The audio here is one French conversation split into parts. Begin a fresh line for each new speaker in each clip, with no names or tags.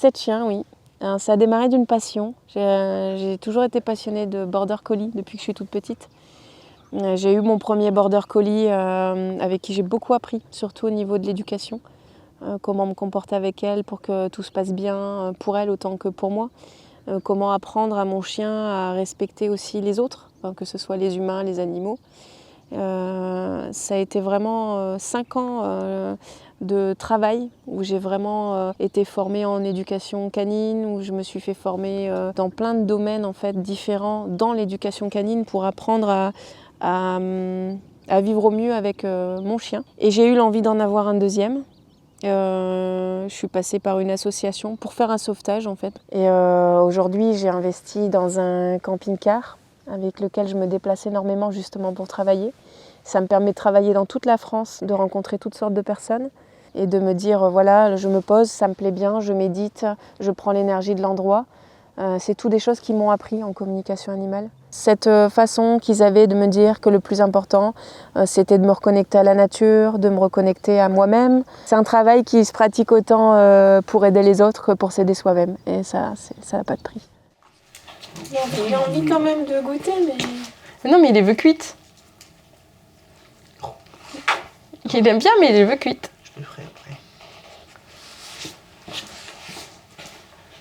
7 chiens, oui. Ça a démarré d'une passion. J'ai toujours été passionnée de border collie depuis que je suis toute petite. J'ai eu mon premier border collie avec qui j'ai beaucoup appris, surtout au niveau de l'éducation. Comment me comporter avec elle pour que tout se passe bien pour elle autant que pour moi. Comment apprendre à mon chien à respecter aussi les autres, que ce soit les humains, les animaux. Ça a été vraiment 5 ans de travail où j'ai vraiment été formée en éducation canine, où je me suis fait former dans plein de domaines en fait, différents dans l'éducation canine pour apprendre à vivre au mieux avec mon chien. Et j'ai eu l'envie d'en avoir un deuxième. Je suis passée par une association pour faire un sauvetage en fait. Et aujourd'hui j'ai investi dans un camping-car avec lequel je me déplace énormément justement pour travailler. Ça me permet de travailler dans toute la France, de rencontrer toutes sortes de personnes et de me dire voilà, je me pose, ça me plaît bien, je médite, je prends l'énergie de l'endroit. C'est tout des choses qui m'ont appris en communication animale. Cette façon qu'ils avaient de me dire que le plus important, c'était de me reconnecter à la nature, de me reconnecter à moi-même. C'est un travail qui se pratique autant pour aider les autres que pour s'aider soi-même. Et ça n'a pas de prix. Il a envie quand même de goûter, mais... Non, mais il les veut cuites. Il aime bien, mais il les veut cuites.
Je le ferai après.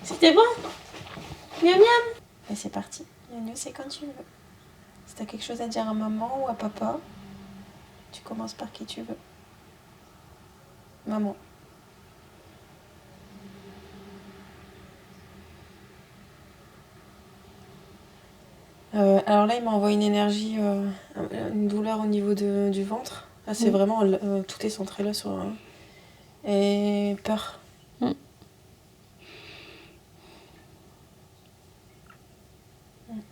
C'était bon? Miam miam. Et c'est parti. Miam, c'est quand tu veux. Si t'as quelque chose à dire à maman ou à papa, tu commences par qui tu veux. Maman. Alors là, il m'envoie une énergie, une douleur au niveau du ventre. Là, c'est vraiment, tout est centré là sur... et peur.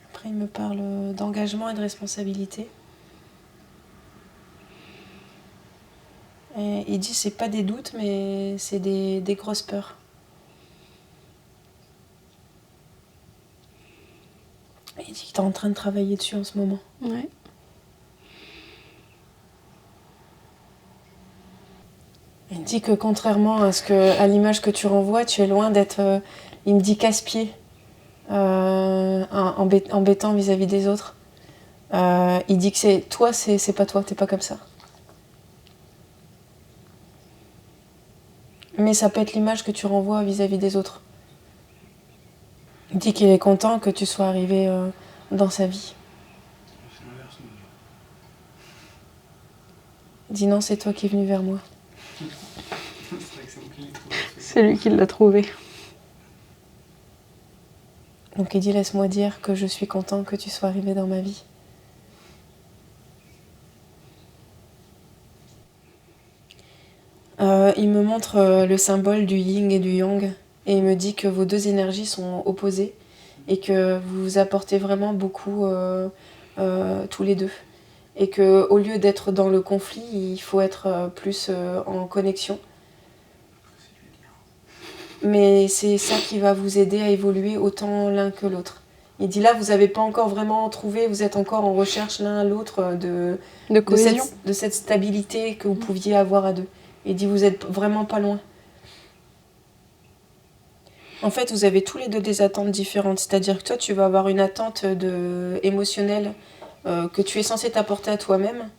Après, il me parle d'engagement et de responsabilité. Et il dit c'est pas des doutes, mais c'est des grosses peurs. Il dit qu'il est en train de travailler dessus en ce moment. Ouais. Il dit que contrairement à l'image que tu renvoies, tu es loin d'être, il me dit casse-pied, embêtant vis-à-vis des autres. Il dit que c'est pas toi, t'es pas comme ça. Mais ça peut être l'image que tu renvoies vis-à-vis des autres. Il dit qu'il est content que tu sois arrivé dans sa vie. Il dit non, c'est toi qui es venu vers moi. C'est lui qui l'a trouvé. Donc il dit laisse-moi dire que je suis content que tu sois arrivé dans ma vie. Il me montre le symbole du yin et du yang et il me dit que vos deux énergies sont opposées et que vous vous apportez vraiment beaucoup tous les deux. Et qu'au lieu d'être dans le conflit, il faut être plus en connexion. Mais c'est ça qui va vous aider à évoluer autant l'un que l'autre. Il dit là, vous n'avez pas encore vraiment trouvé, vous êtes encore en recherche l'un à l'autre de cette stabilité que vous pouviez avoir à deux. Il dit vous n'êtes vraiment pas loin. En fait, vous avez tous les deux des attentes différentes. C'est-à-dire que toi, tu vas avoir une attente émotionnelle que tu es censé t'apporter à toi-même,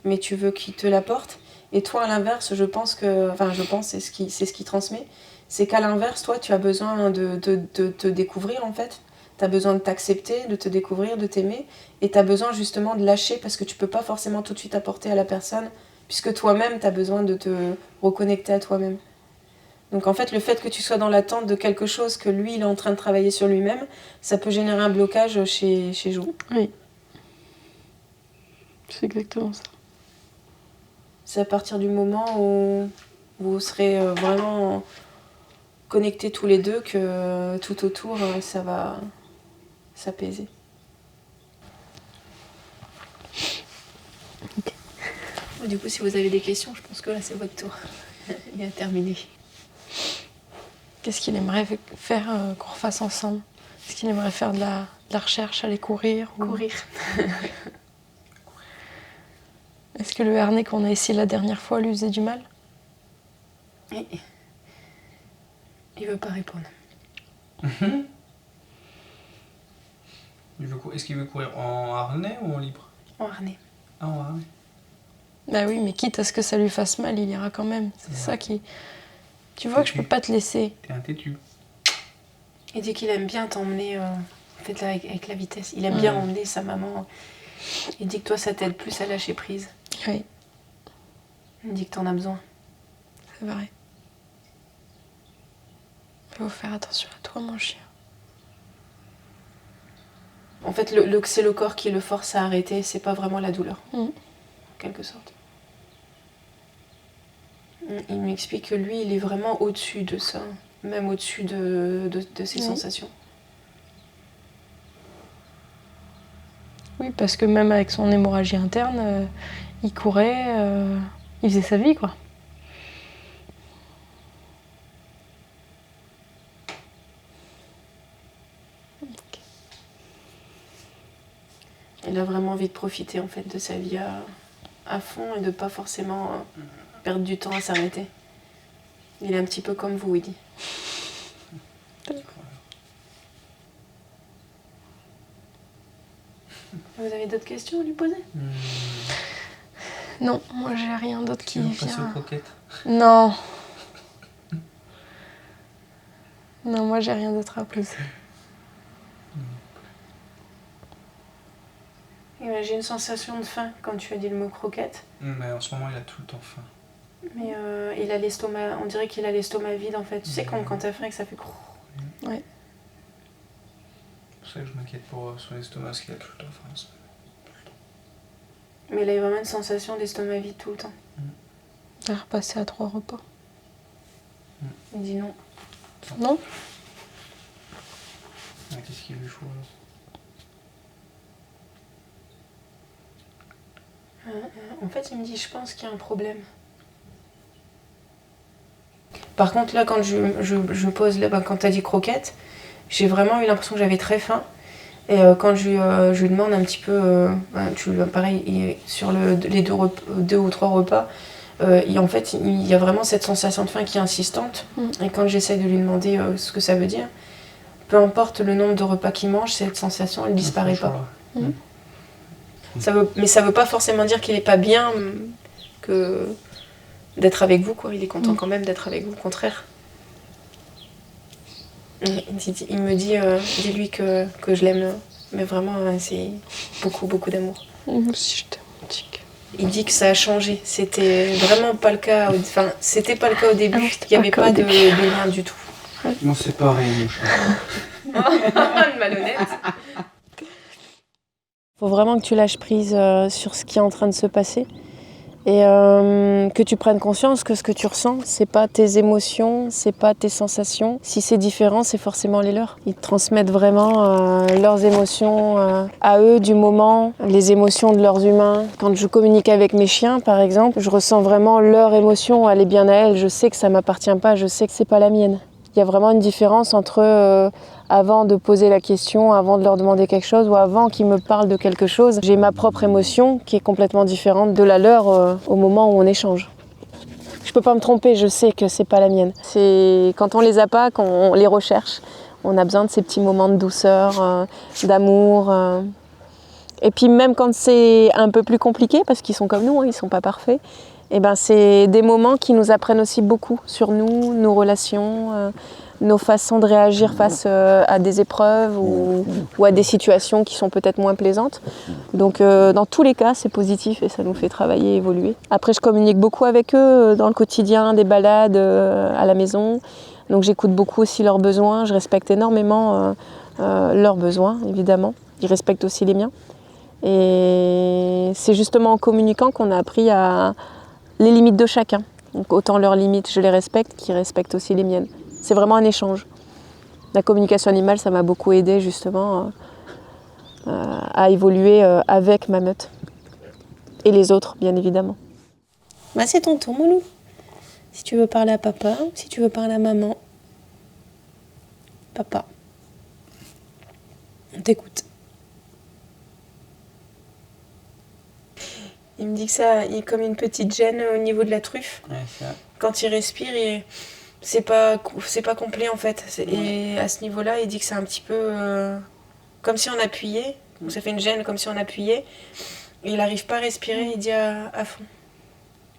mais tu veux qu'il te l'apporte. Et toi, à l'inverse, c'est ce qui transmet, c'est qu'à l'inverse, toi, tu as besoin de te découvrir, en fait. Tu as besoin de t'accepter, de te découvrir, de t'aimer, et tu as besoin justement de lâcher, parce que tu peux pas forcément tout de suite apporter à la personne, puisque toi-même, tu as besoin de te reconnecter à toi-même. Donc en fait, le fait que tu sois dans l'attente de quelque chose que lui, il est en train de travailler sur lui-même, ça peut générer un blocage chez Jo. Oui. C'est exactement ça. C'est à partir du moment où vous serez vraiment connectés tous les deux que tout autour, ça va s'apaiser. Okay. Du coup, si vous avez des questions, je pense que là, c'est votre tour. Il a terminé. Qu'est-ce qu'il aimerait faire qu'on refasse ensemble? Est-ce qu'il aimerait faire de la recherche, aller courir Courir. Est-ce que le harnais qu'on a essayé la dernière fois lui faisait du mal? Oui. Il veut pas répondre.
Est-ce qu'il veut courir en harnais ou en libre?
En harnais.
Ah, en harnais.
Bah oui, mais quitte à ce que ça lui fasse mal, il ira quand même. C'est ça qui... Tu vois que je peux pas te laisser.
T'es un têtu.
Il dit qu'il aime bien t'emmener en fait, là, avec la vitesse. Il aime bien emmener sa maman. Il dit que toi, ça t'aide plus à lâcher prise.
Oui.
Il dit que t'en as besoin.
C'est vrai. Il faut faire attention à toi, mon chien.
En fait, c'est le corps qui le force à arrêter, c'est pas vraiment la douleur. En quelque sorte. Il m'explique que lui, il est vraiment au-dessus de ça. Même au-dessus de ses sensations.
Oui, parce que même avec son hémorragie interne, il courait, il faisait sa vie, quoi.
Il a vraiment envie de profiter en fait de sa vie à fond et de pas forcément perdre du temps à s'arrêter. Il est un petit peu comme vous, il dit. Vous avez d'autres questions à lui poser?
Non, moi j'ai rien d'autre qui vient.
Passer aux croquettes?
Non. Non, moi j'ai rien d'autre à poser.
J'ai une sensation de faim quand tu as dit le mot croquette.
Mais en ce moment, il a tout le temps faim.
Mais il a l'estomac, on dirait qu'il a l'estomac vide en fait. Tu sais quand t'as faim et que ça fait crou.
Ouais.
C'est pour ça que je m'inquiète pour son estomac, parce qu'il a tout le temps faim en ce moment.
Mais il a vraiment une sensation d'estomac vide tout le temps.
Il a repassé à 3 repas.
Il dit non.
Non?
Qu'est-ce qu'il lui faut alors?
En fait, il me dit, je pense qu'il y a un problème. Par contre, là, quand je pose, là, quand t'as dit croquette, j'ai vraiment eu l'impression que j'avais très faim. Et quand je lui demande un petit peu, pareil, sur les 2 ou 3 repas, en fait, il y a vraiment cette sensation de faim qui est insistante. Et quand j'essaie de lui demander ce que ça veut dire, peu importe le nombre de repas qu'il mange, cette sensation, elle disparaît pas. Mais ça veut pas forcément dire qu'il est pas bien d'être avec vous, quoi. Il est content quand même d'être avec vous, au contraire. Il me dit, dis-lui que je l'aime, mais vraiment, c'est beaucoup, beaucoup d'amour.
Moi aussi, je t'aime, Tic.
Il dit que ça a changé. C'était vraiment pas le cas. Enfin, c'était pas le cas au début. Il n'y avait pas de lien du tout.
Bon, c'est pareil, mon chat.
Une malhonnête.
Faut vraiment que tu lâches prise sur ce qui est en train de se passer et que tu prennes conscience que ce que tu ressens, c'est pas tes émotions, c'est pas tes sensations. Si c'est différent, c'est forcément les leurs. Ils te transmettent vraiment leurs émotions à eux du moment, les émotions de leurs humains. Quand je communique avec mes chiens, par exemple, je ressens vraiment leur émotion, elle est bien à elle. Je sais que ça m'appartient pas, je sais que c'est pas la mienne. Il y a vraiment une différence entre avant de poser la question, avant de leur demander quelque chose ou avant qu'ils me parlent de quelque chose. J'ai ma propre émotion qui est complètement différente de la leur au moment où on échange. Je peux pas me tromper, je sais que c'est pas la mienne. C'est quand on les a pas qu'on les recherche. On a besoin de ces petits moments de douceur, d'amour. Et puis même quand c'est un peu plus compliqué, parce qu'ils sont comme nous, hein, ils sont pas parfaits, et ben c'est des moments qui nous apprennent aussi beaucoup sur nous, nos relations, nos façons de réagir face à des épreuves ou à des situations qui sont peut-être moins plaisantes. Donc dans tous les cas, c'est positif et ça nous fait travailler, évoluer. Après, je communique beaucoup avec eux dans le quotidien, des balades à la maison. Donc j'écoute beaucoup aussi leurs besoins. Je respecte énormément leurs besoins, évidemment. Ils respectent aussi les miens. Et c'est justement en communiquant qu'on a appris à les limites de chacun. Donc autant leurs limites, je les respecte, qu'ils respectent aussi les miennes. C'est vraiment un échange. La communication animale, ça m'a beaucoup aidé justement à évoluer avec ma meute. Et les autres, bien évidemment.
Bah, c'est ton tour, mon loup. Si tu veux parler à papa, si tu veux parler à maman. Papa. On t'écoute. Il me dit que ça, il est comme une petite gêne au niveau de la truffe.
Ouais, ça.
Quand il respire, c'est pas complet en fait. Et à ce niveau-là, il dit que c'est un petit peu comme si on appuyait. Donc ça fait une gêne comme si on appuyait. Et il n'arrive pas à respirer, il dit à fond.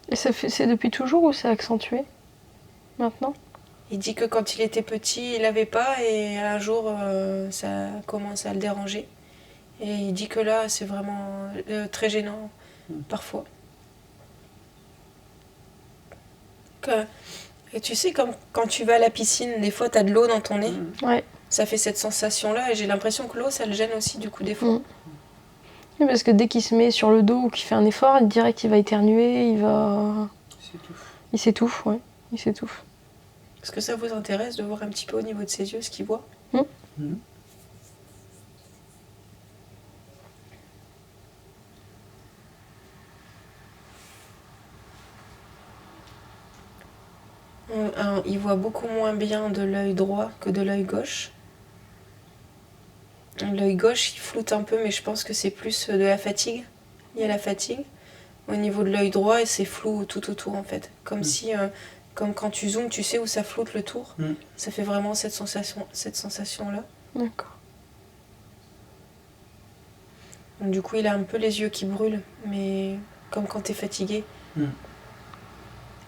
Et c'est depuis toujours ou c'est accentué maintenant?
Il dit que quand il était petit, il n'avait pas et un jour, ça commence à le déranger. Et il dit que là, c'est vraiment très gênant, parfois. Et tu sais, comme quand tu vas à la piscine, des fois, tu as de l'eau dans ton nez.
Ouais.
Ça fait cette sensation-là et j'ai l'impression que l'eau, ça le gêne aussi, du coup, des fois.
Oui, parce que dès qu'il se met sur le dos ou qu'il fait un effort, il dirait qu'il va éternuer, il s'étouffe, ouais. Il s'étouffe.
Est-ce que ça vous intéresse de voir un petit peu au niveau de ses yeux ce qu'il voit? Il voit beaucoup moins bien de l'œil droit que de l'œil gauche. L'œil gauche, il floute un peu, mais je pense que c'est plus de la fatigue. Il y a la fatigue. Au niveau de l'œil droit, c'est flou tout autour en fait. Comme si, comme quand tu zoomes, tu sais où ça floute le tour. Ça fait vraiment cette sensation-là.
D'accord.
Donc, du coup, il a un peu les yeux qui brûlent, mais comme quand t'es fatigué.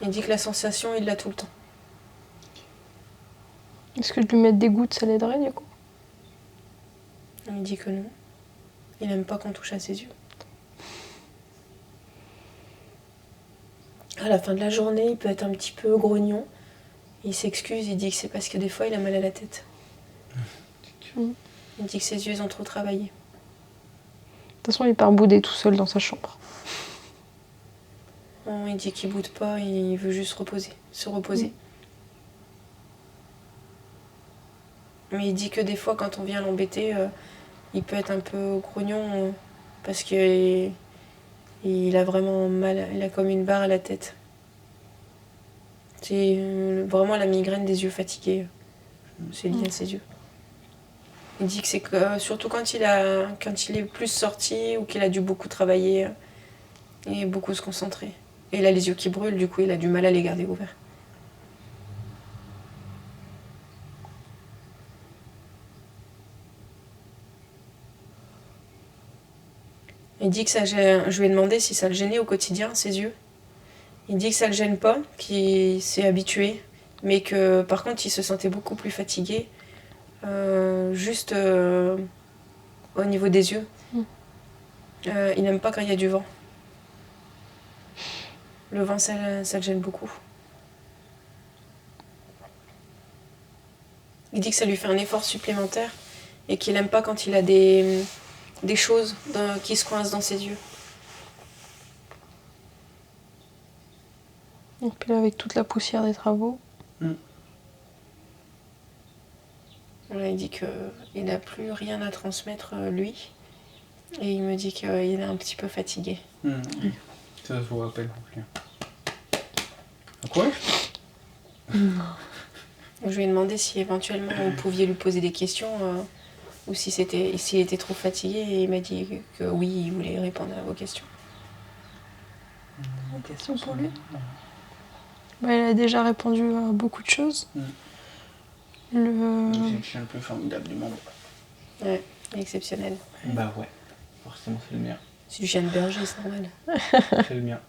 Il dit que la sensation, il l'a tout le temps.
Est-ce que de lui mettre des gouttes, ça l'aiderait du coup?
Il dit que non. Il n'aime pas qu'on touche à ses yeux. À la fin de la journée, il peut être un petit peu grognon. Il s'excuse, il dit que c'est parce que des fois, il a mal à la tête. Il dit que ses yeux ont trop travaillé.
De toute façon, il part bouder tout seul dans sa chambre.
Non, il dit qu'il boude pas, il veut juste se reposer. Mais il dit que des fois, quand on vient l'embêter, il peut être un peu grognon parce que il a vraiment mal, il a comme une barre à la tête. C'est vraiment la migraine des yeux fatigués. C'est lié à ses yeux. Il dit que c'est que surtout quand il est plus sorti ou qu'il a dû beaucoup travailler et beaucoup se concentrer. Et il a les yeux qui brûlent, du coup il a du mal à les garder ouverts. Il dit que ça gêne. Je lui ai demandé si ça le gênait au quotidien, ses yeux. Il dit que ça le gêne pas, qu'il s'est habitué, mais que par contre il se sentait beaucoup plus fatigué, juste au niveau des yeux. Il n'aime pas quand il y a du vent. Le vent, ça le gêne beaucoup. Il dit que ça lui fait un effort supplémentaire et qu'il n'aime pas quand il a des choses qui se coincent dans ses yeux.
Et puis là, avec toute la poussière des travaux.
Là, il dit qu'il n'a plus rien à transmettre, lui. Et il me dit qu'il est un petit peu fatigué.
Ça, je vous rappelle. À quoi?
Je lui ai demandé si éventuellement vous pouviez lui poser des questions ou s'il était trop fatigué. Et il m'a dit que oui, il voulait répondre à vos questions.
Une question pour lui? Il a déjà répondu à beaucoup de choses.
C'est le chien le plus formidable du monde.
Ouais, exceptionnel.
Bah ouais, forcément c'est le mien.
C'est du chien de berger, c'est normal.
C'est le mien.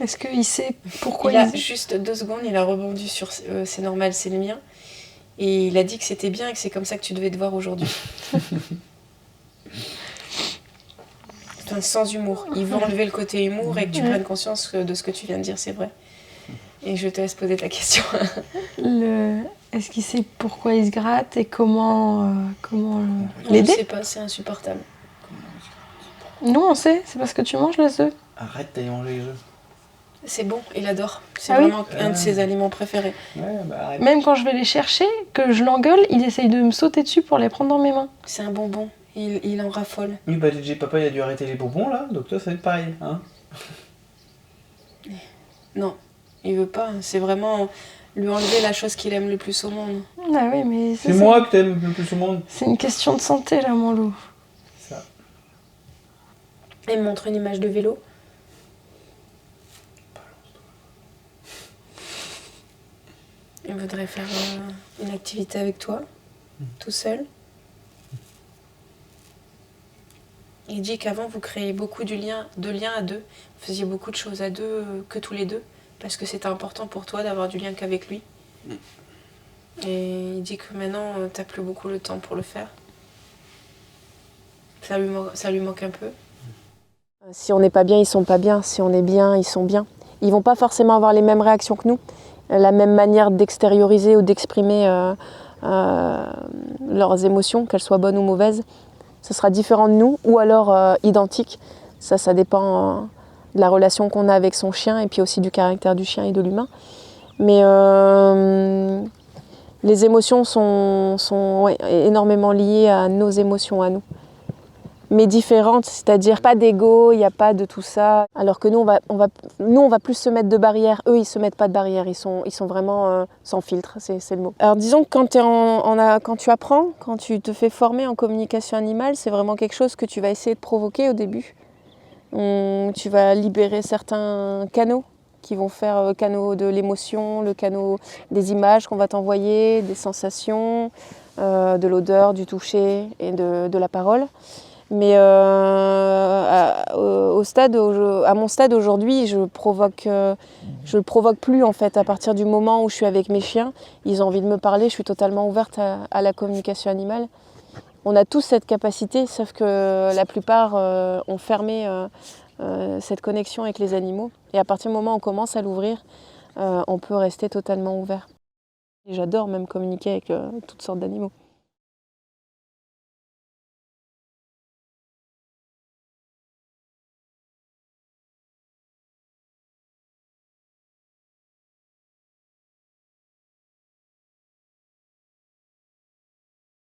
Est-ce qu'il sait pourquoi
il a juste 2 secondes, il a rebondi sur c'est normal, c'est le mien. Et il a dit que c'était bien et que c'est comme ça que tu devais te voir aujourd'hui. Enfin, sans humour. Il veut enlever le côté humour et que tu prennes conscience de ce que tu viens de dire, c'est vrai. Et je te laisse poser ta question.
Est-ce qu'il sait pourquoi il se gratte et comment
Je
l'aider?
sais pas, c'est insupportable.
Non, on sait, c'est parce que tu manges les œufs.
Arrête d'aller manger les œufs.
C'est bon, il adore. C'est
Ah oui
vraiment un de ses aliments préférés.
Ouais, bah arrête.
Même quand je vais les chercher, que je l'engueule, il essaye de me sauter dessus pour les prendre dans mes mains.
C'est un bonbon. Il en raffole.
Oui, bah DJ Papa il a dû arrêter les bonbons là, donc toi ça va être pareil, hein.
Non, il veut pas. C'est vraiment lui enlever la chose qu'il aime le plus au monde.
Ah oui, mais
C'est moi que t'aimes le plus au monde.
C'est une question de santé là, mon loup.
Ça.
Il me montre une image de vélo. il voudrait faire une activité avec toi, tout seul. Il dit qu'avant, vous créiez beaucoup de liens à deux. Vous faisiez beaucoup de choses à deux, que tous les deux, parce que c'était important pour toi d'avoir du lien qu'avec lui. Et il dit que maintenant, t'as plus beaucoup le temps pour le faire. Ça lui manque un peu.
Si on n'est pas bien, ils sont pas bien. Si on est bien, ils sont bien. Ils vont pas forcément avoir les mêmes réactions que nous, la même manière d'extérioriser ou d'exprimer leurs émotions, qu'elles soient bonnes ou mauvaises. Ce sera différent de nous, ou alors identique. Ça dépend de la relation qu'on a avec son chien et puis aussi du caractère du chien et de l'humain. Mais les émotions sont énormément liées à nos émotions à nous. Mais différentes, c'est-à-dire pas d'ego, il n'y a pas de tout ça. Alors que nous, on va plus se mettre de barrières. Eux, ils ne se mettent pas de barrières, ils sont vraiment sans filtre, c'est le mot. Alors disons que quand tu apprends, quand tu te fais former en communication animale, c'est vraiment quelque chose que tu vas essayer de provoquer au début. Tu vas libérer certains canaux qui vont faire le canal de l'émotion, le canal des images qu'on va t'envoyer, des sensations, de l'odeur, du toucher et de la parole. Mais à mon stade aujourd'hui, je le provoque plus en fait. À partir du moment où je suis avec mes chiens, ils ont envie de me parler, je suis totalement ouverte à la communication animale. On a tous cette capacité, sauf que la plupart ont fermé cette connexion avec les animaux. Et à partir du moment où on commence à l'ouvrir, on peut rester totalement ouvert. Et j'adore même communiquer avec toutes sortes d'animaux.